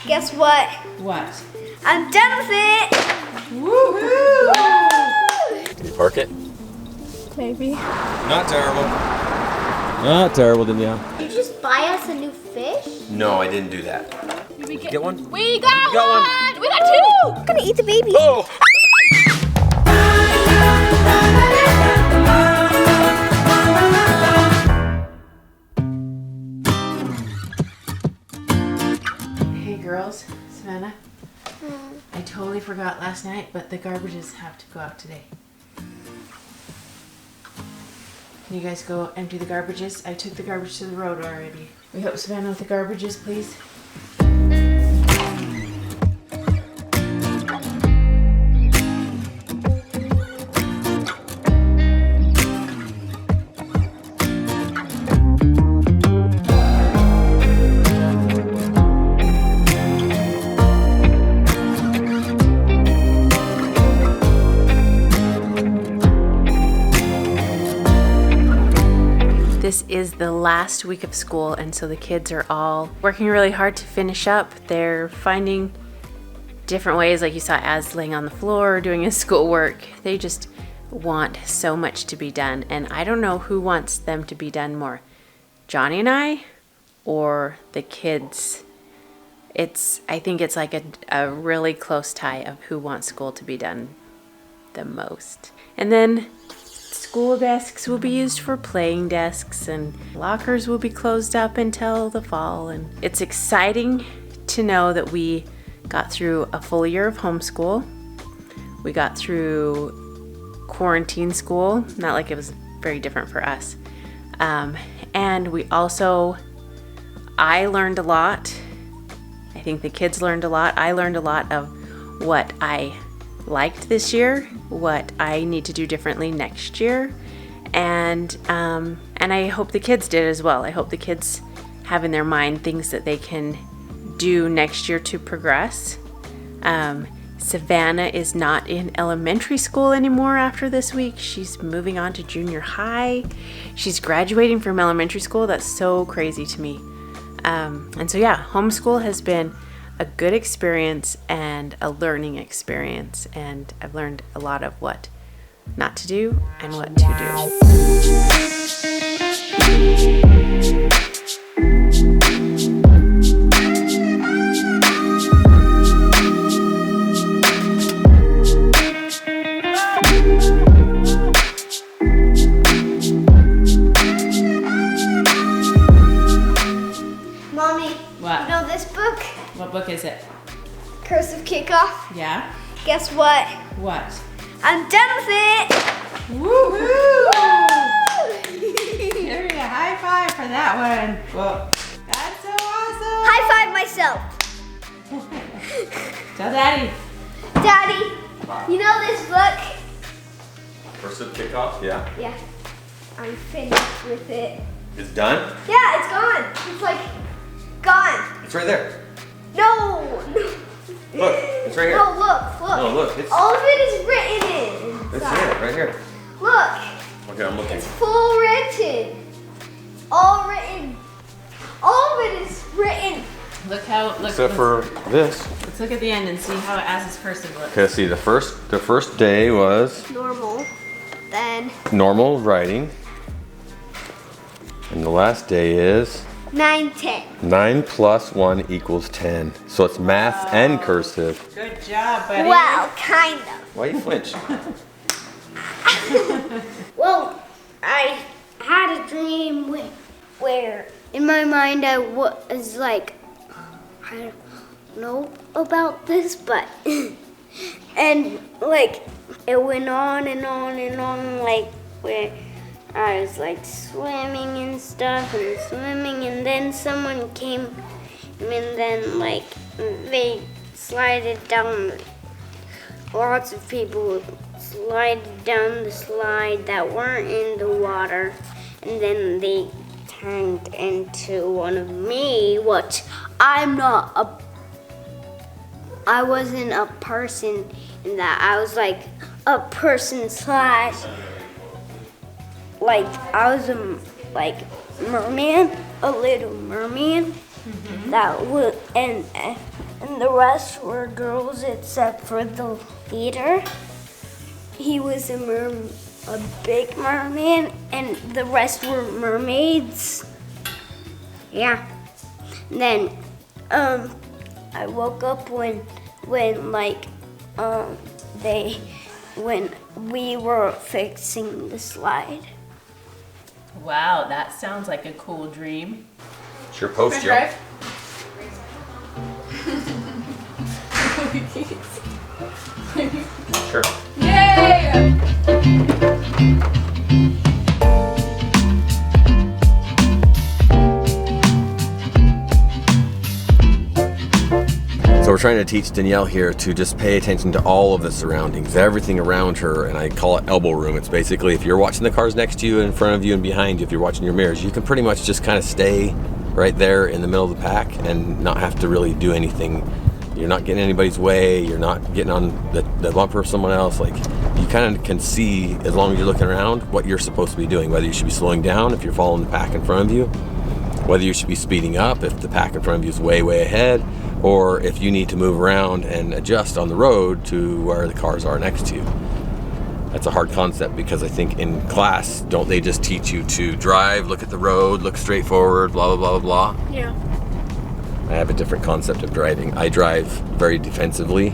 Guess what? What? I'm done with it! Woohoo! Can you park it? Maybe. Not terrible. Not terrible, Danielle. Did you just buy us a new fish? No, I didn't do that. Did we get one? We got one! We got two! I'm gonna eat the baby. Oh! Hey girls, Savannah. I totally forgot last night, but the garbages have to go out today. Can you guys go empty the garbages? I took the garbage to the road already. We help Savannah with the garbages, please. This is the last week of school, and so the kids are all working really hard to finish up. They're finding different ways, like you saw Az laying on the floor doing his schoolwork. They just want so much to be done, and I don't know who wants them to be done more, Johnny and I or the kids. I think it's like a really close tie of who wants school to be done the most. And then school desks will be used for playing desks, and lockers will be closed up until the fall. And it's exciting to know that we got through a full year of homeschool. We got through quarantine school, not like it was very different for us. And we also, I learned a lot. I think the kids learned a lot. I learned a lot of what I liked this year, what I need to do differently next year, and I hope the kids did as well. I hope the kids have in their mind things that they can do next year to progress. Savannah is not in elementary school anymore after this week. She's moving on to junior high. She's graduating from elementary school. That's so crazy to me. And so yeah, homeschool has been a good experience and a learning experience, and I've learned a lot of what not to do and what to Mommy, What? you know this book? What book is it? Cursive Kickoff. Yeah? Guess what? What? I'm done with it! Woohoo! Give me a high five for that one. Whoa. That's so awesome! High five myself. Tell Daddy. Daddy, you know this book? Cursive kickoff? Yeah. Yeah, I'm finished with it. It's done? Yeah, it's gone. It's like gone. It's right there. No. Look, it's right here. No, look. No, look, it's- all of it is written in. It's here, right here. Look, Okay, I'm looking. it's full written. All written. All of it is written. Look how, look. Except for this. Let's look at the end and see how Az's cursive looks. Okay, see, the first day was Normal. Then normal writing. And the last day is 9, 10. 9 plus 1 equals 10. So it's math and cursive. Good job, buddy. Well, kind of. Why you flinch? Well, I had a dream where in my mind I was like, I don't know about this, but and like it went on and on and on, like where I was like swimming and stuff and swimming, and then someone came and then like they slided down. Lots of people slided down the slide that weren't in the water, and then they turned into one of me, which I wasn't a person in that. I was like a person slash, like I was a merman, a little merman, That was and the rest were girls except for the leader. He was a big merman, and the rest were mermaids. Yeah. And then I woke up when we were fixing the slide. Wow, that sounds like a cool dream. It's your post, Joe. Sure. Yay! So we're trying to teach Danielle here to just pay attention to all of the surroundings, everything around her, and I call it elbow room. It's basically if you're watching the cars next to you, in front of you, and behind you, if you're watching your mirrors, you can pretty much just kind of stay right there in the middle of the pack and not have to really do anything. You're not getting anybody's way, you're not getting on the bumper of someone else. Like, you kind of can see, as long as you're looking around, what you're supposed to be doing, whether you should be slowing down if you're following the pack in front of you, whether you should be speeding up if the pack in front of you is way ahead, or if you need to move around and adjust on the road to where the cars are next to you. That's a hard concept because I think in class, don't they just teach you to drive, look at the road, look straight forward, blah, blah, blah, blah? Yeah. I have a different concept of driving. I drive very defensively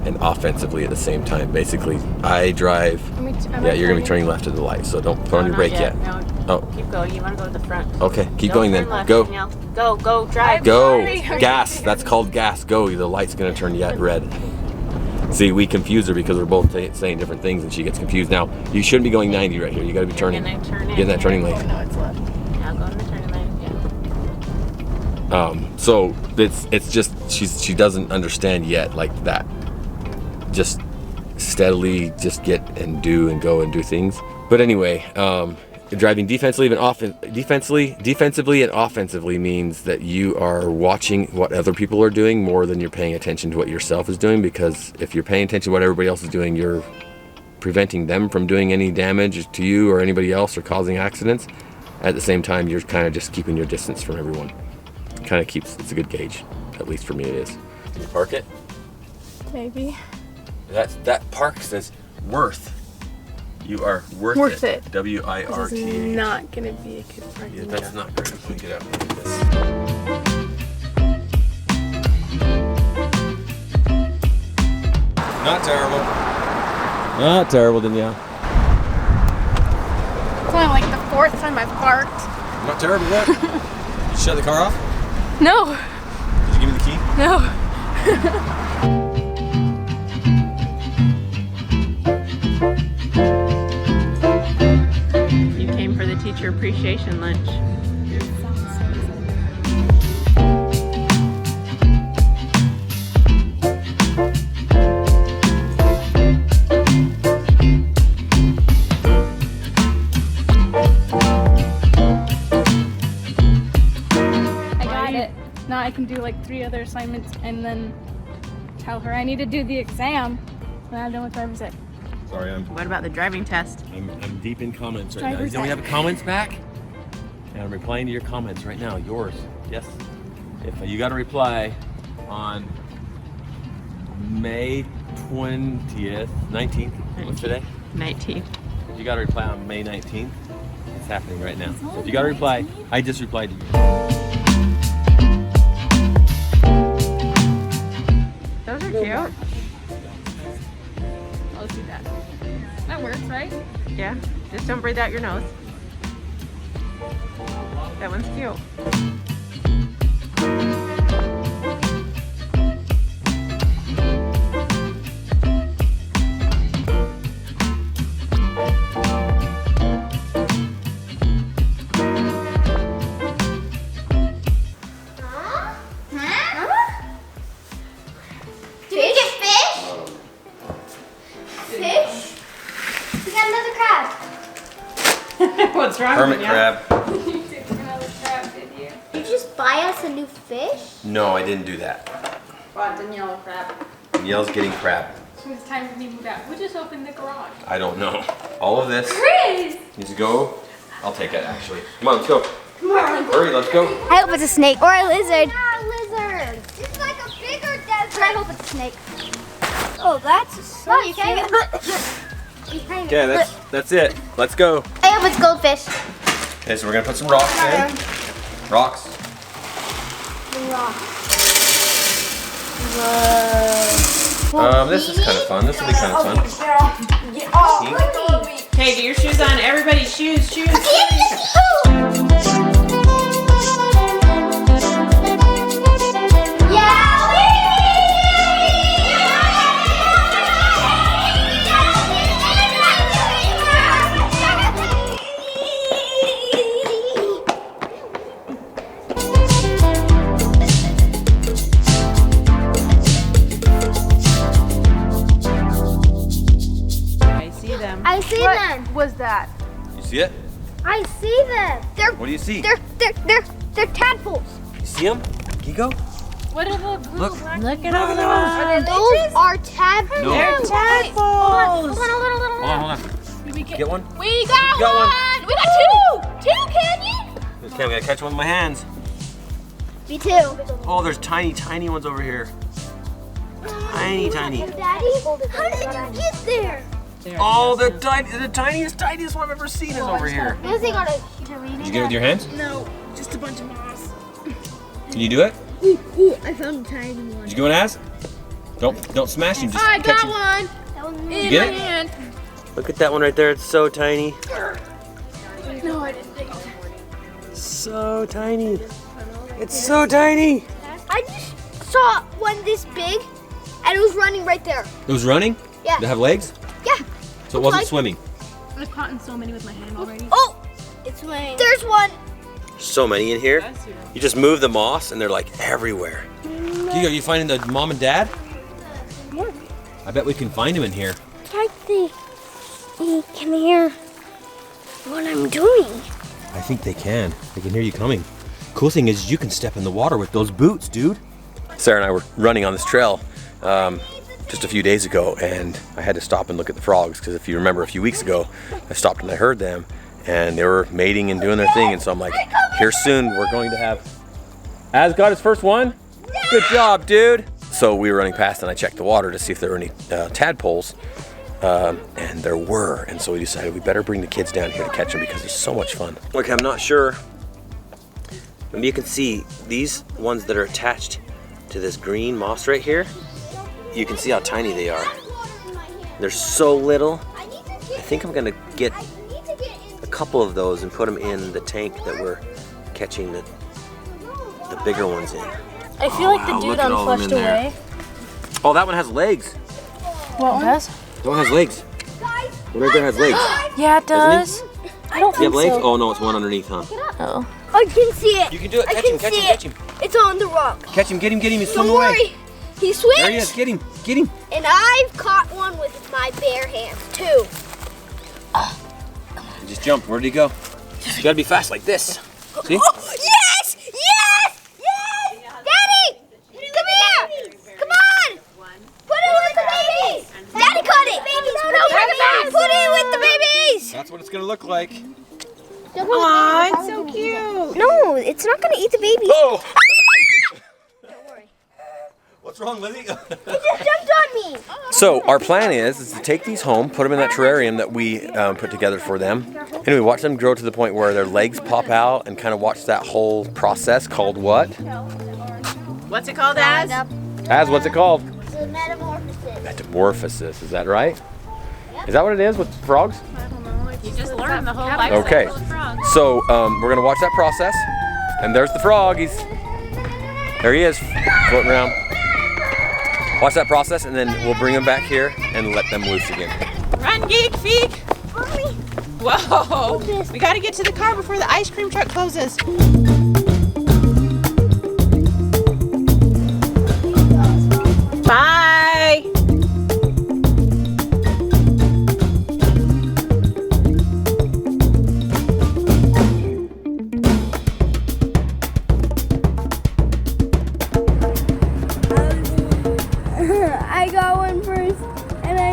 and offensively at the same time. Basically, I drive. Yeah, you're gonna be turning left at the light, so don't put on your brake yet. No, Oh, keep going. You want to go to the front. okay, keep Don't going then. turn left, Go, Danielle. Go, drive. go. Sorry. Gas. That's called gas. Go. The light's gonna turn yet red. See, we confuse her because we're both saying different things, and she gets confused. Now, you shouldn't be going 90 right here. You gotta be turning. You're gonna turn in. Get in that turning Oh, lane. no, it's left. Now go in the turning lane. Yeah. So it's just she doesn't understand yet like that. Just steadily just get and do and go and do things. But anyway, driving defensively and offensively means that you are watching what other people are doing more than you're paying attention to what yourself is doing, because if you're paying attention to what everybody else is doing, you're preventing them from doing any damage to you or anybody else or causing accidents. At the same time, you're kind of just keeping your distance from everyone. Kind of it's a good gauge. At least for me it is. Can you park it? Maybe. That park says worth. You are worth it. This W-I-R-T. is not gonna be a good parking Yeah, job. that's not great. Let me get out. Not terrible. Not terrible, Danielle. It's only like the fourth time I've parked. Not terrible, look. You shut the car off? No, Did you give me the key? no. You came for the teacher appreciation lunch. I got it. Now I can do like 3 other assignments and then tell her I need to do the exam when I'm done with driver's ed. Sorry, What about the driving test? I'm deep in comments right now. Driver's Don't we ed. have comments back? And I'm replying to your comments right now. Yours. Yes. If you got to reply on May 20th, 19th. What's today? 19. You got to reply on May 19th. It's happening right now. So if you got to reply, I just replied to you. Those are cute. I'll do that. That works, right? Yeah. Just don't breathe out your nose. That one's cute. Did we get fish? Fish? We got another crab. What's wrong Hermit crab. Another crab, did you? Did you just buy us a new fish? No, I didn't do that. Bought Danielle a crab. Danielle's getting crab. So it's time for me to move out. We just opened the garage. I don't know. All of this Chris! needs to go. I'll take it actually. Come on, let's go. Hurry, let's go. I hope it's a snake or a lizard. Yeah, a lizard. It's like a bigger desert. I hope it's a snake. Oh, that's so cute. Okay, that's it. Let's go. I hope it's goldfish. Okay, so we're gonna put some rocks in. Rocks. Whoa. This is kind of fun. This will be kind of fun. Okay, get your shoes on. Everybody, shoes. I see them. Was that? You see it? I see them. What do you see? They're tadpoles. You see them? Gigo? What are the blue Look. black? Look at all those. Those are tadpoles. No. They're tadpoles. Hold on. We get Get one. We got Got one. one. We got two. Canyon. Okay, I'm gonna catch one with my hands. Me too. Oh, there's tiny ones over here. Tiny. Daddy, how did you get there? Oh, the tiniest one I've ever seen is over here. This thing got a. Did you get it with your hands? No, just a bunch of moss. Can you do it? Ooh, I found a tiny one. Did you go and ask? Don't smash him. Just I catch got him. one in get my it? hand. Look at that one right there. It's so tiny. No, I didn't think. So tiny. It's so tiny. I just saw one this big, and it was running right there. It was running? Yeah. Did it have legs? Yeah. So it wasn't like- swimming. I've caught in so many with my hand already. Oh, it's mine. There's one. So many in here. You just move the moss and they're like everywhere. Gigo, are you finding the mom and dad? Yeah. I bet we can find them in here. Like they can hear what I'm doing. I think they can. They can hear you coming. Cool thing is you can step in the water with those boots, dude. Sarah and I were running on this trail just a few days ago, and I had to stop and look at the frogs because if you remember a few weeks ago, I stopped and I heard them, and they were mating and doing their thing, and so I'm like, here soon we're going to have. Az got his first one. Good job, dude. So we were running past, and I checked the water to see if there were any tadpoles, and there were, and so we decided we better bring the kids down here to catch them because it's so much fun. Look, I'm not sure. Maybe you can see these ones that are attached to this green moss right here. You can see how tiny they are. They're so little. I think I'm gonna get a couple of those and put them in the tank that we're catching the bigger ones in. I feel like the wow, dude look at all of them unflushed in there. away. Oh, that one has legs. What one? Does? That one has legs. One right there has legs. Yeah, it does. I don't Do you think have legs? so. Oh no, it's one underneath, huh? Oh. I can see it. You can do it. I Catch can him, catch see him, it. catch him. It's on the rock. Catch him, get him, He's Don't swimming away. worry. He swims. There he is, get him. And I've caught one with my bare hands too. He just jumped. Where did he go? You gotta be fast like this. See? Oh, yes! Yes! Yes! Daddy! Come here! Come on! Put it with the babies! Daddy caught it! No, bring it back! Put it with the babies! That's what it's gonna look like. Aw, it's so cute. No, it's not gonna eat the babies. Oh! Don't worry. What's wrong, Lizzie? It just jumped on me. So our plan is to take these home, put them in that terrarium that we put together for them. Anyway, watch them grow to the point where their legs pop out and kind of watch that whole process called what? What's it called, Az? Az, what's it called? It's a metamorphosis. Metamorphosis, is that right? Is that what it is with frogs? You just learned the whole life Okay, cycle of frogs. so we're gonna watch that process. And there's the frog, there he is, floating around. Watch that process and then we'll bring him back here and let them loose again. Run, Geek Feek. Mommy, Whoa. We gotta get to the car before the ice cream truck closes. Bye. I got one first, and I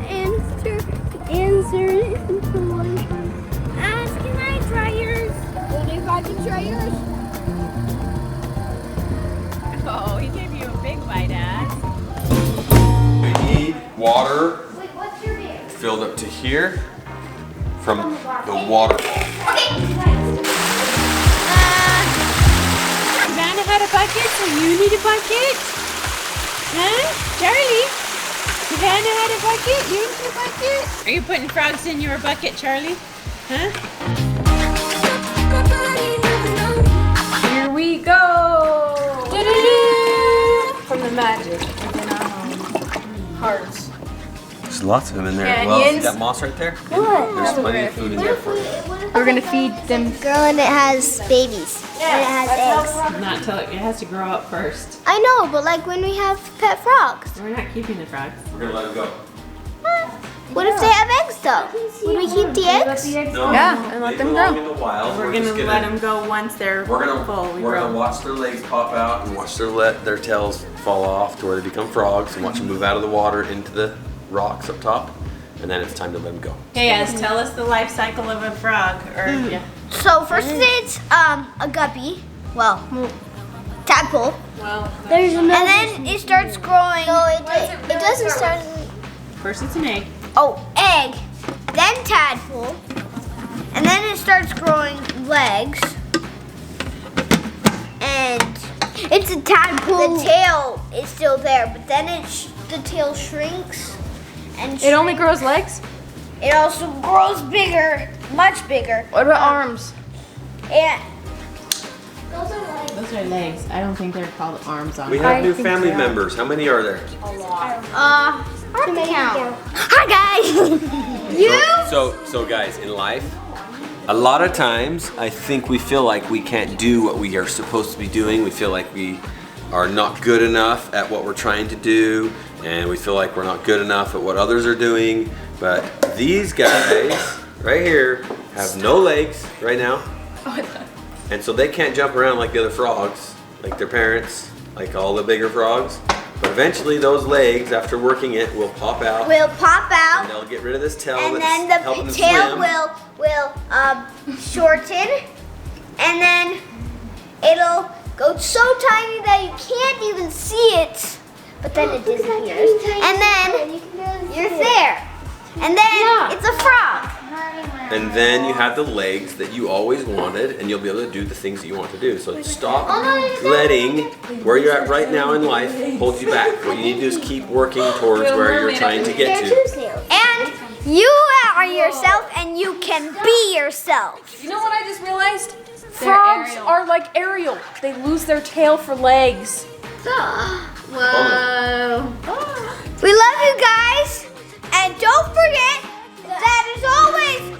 answered it. Can I try yours? try yours. Oh, he gave you a big bite, Az. We need water Wait, what's your beer? filled up to here from the waterfall. Savannah had a bucket, so you need a bucket? Huh? Charlie? Savannah had a bucket, you need a bucket? Are you putting frogs in your bucket, Charlie? Huh? Here we go. From the magic within our home. Hearts. There's lots of them in there. Yeah, Well, see Ian's- that moss right there? What? There's plenty of food in there for you. We're gonna feed them. Girl, and it has babies. And it has eggs. Not till it has to grow up first. I know, but like when we have pet frogs. We're not keeping the frogs. We're gonna let them go. What if they have eggs though? Would we keep the eggs? No, Yeah, and let them belong grow. in the wild. We're just gonna let them go once they're We're gonna full. we're gonna watch their legs pop out and watch their tails fall off to where they become frogs and watch them move out of the water into the rocks up top, and then it's time to let them go. Hey, Az, tell us the life cycle of a frog. Or yeah. So first it's a guppy. Well, tadpole. Well, There's another. And then it starts growing. No, it doesn't start. first it's an egg. Oh, egg. Then tadpole. And then it starts growing legs. And it's a tadpole. The tail is still there, but then the tail shrinks. And It only grows legs? It also grows bigger, much bigger. What about arms? And those are legs. Those are legs. I don't think they're called arms on. We have new family members. How many are there? Hard to count. Hi guys. So guys, in life, a lot of times I think we feel like we can't do what we are supposed to be doing. We feel like we are not good enough at what we're trying to do, and we feel like we're not good enough at what others are doing. But these guys right here have no legs right now. And so they can't jump around like the other frogs, like their parents, like all the bigger frogs. But eventually those legs, after working it, will pop out. Will pop out. And they'll get rid of this tail And that's then helping the them tail swim. will shorten, and then it'll go so tiny that you can't even see it. But then it disappears, and then you're there, and then it's a frog. And then you have the legs that you always wanted, and you'll be able to do the things that you want to do. So stop letting where you're at right now in life hold you back. What you need to do is keep working towards where you're trying to get to. And you are yourself, and you can be yourself. You know what I just realized? Frogs are like Ariel. They lose their tail for legs. Whoa. We love you guys, and don't forget that as always,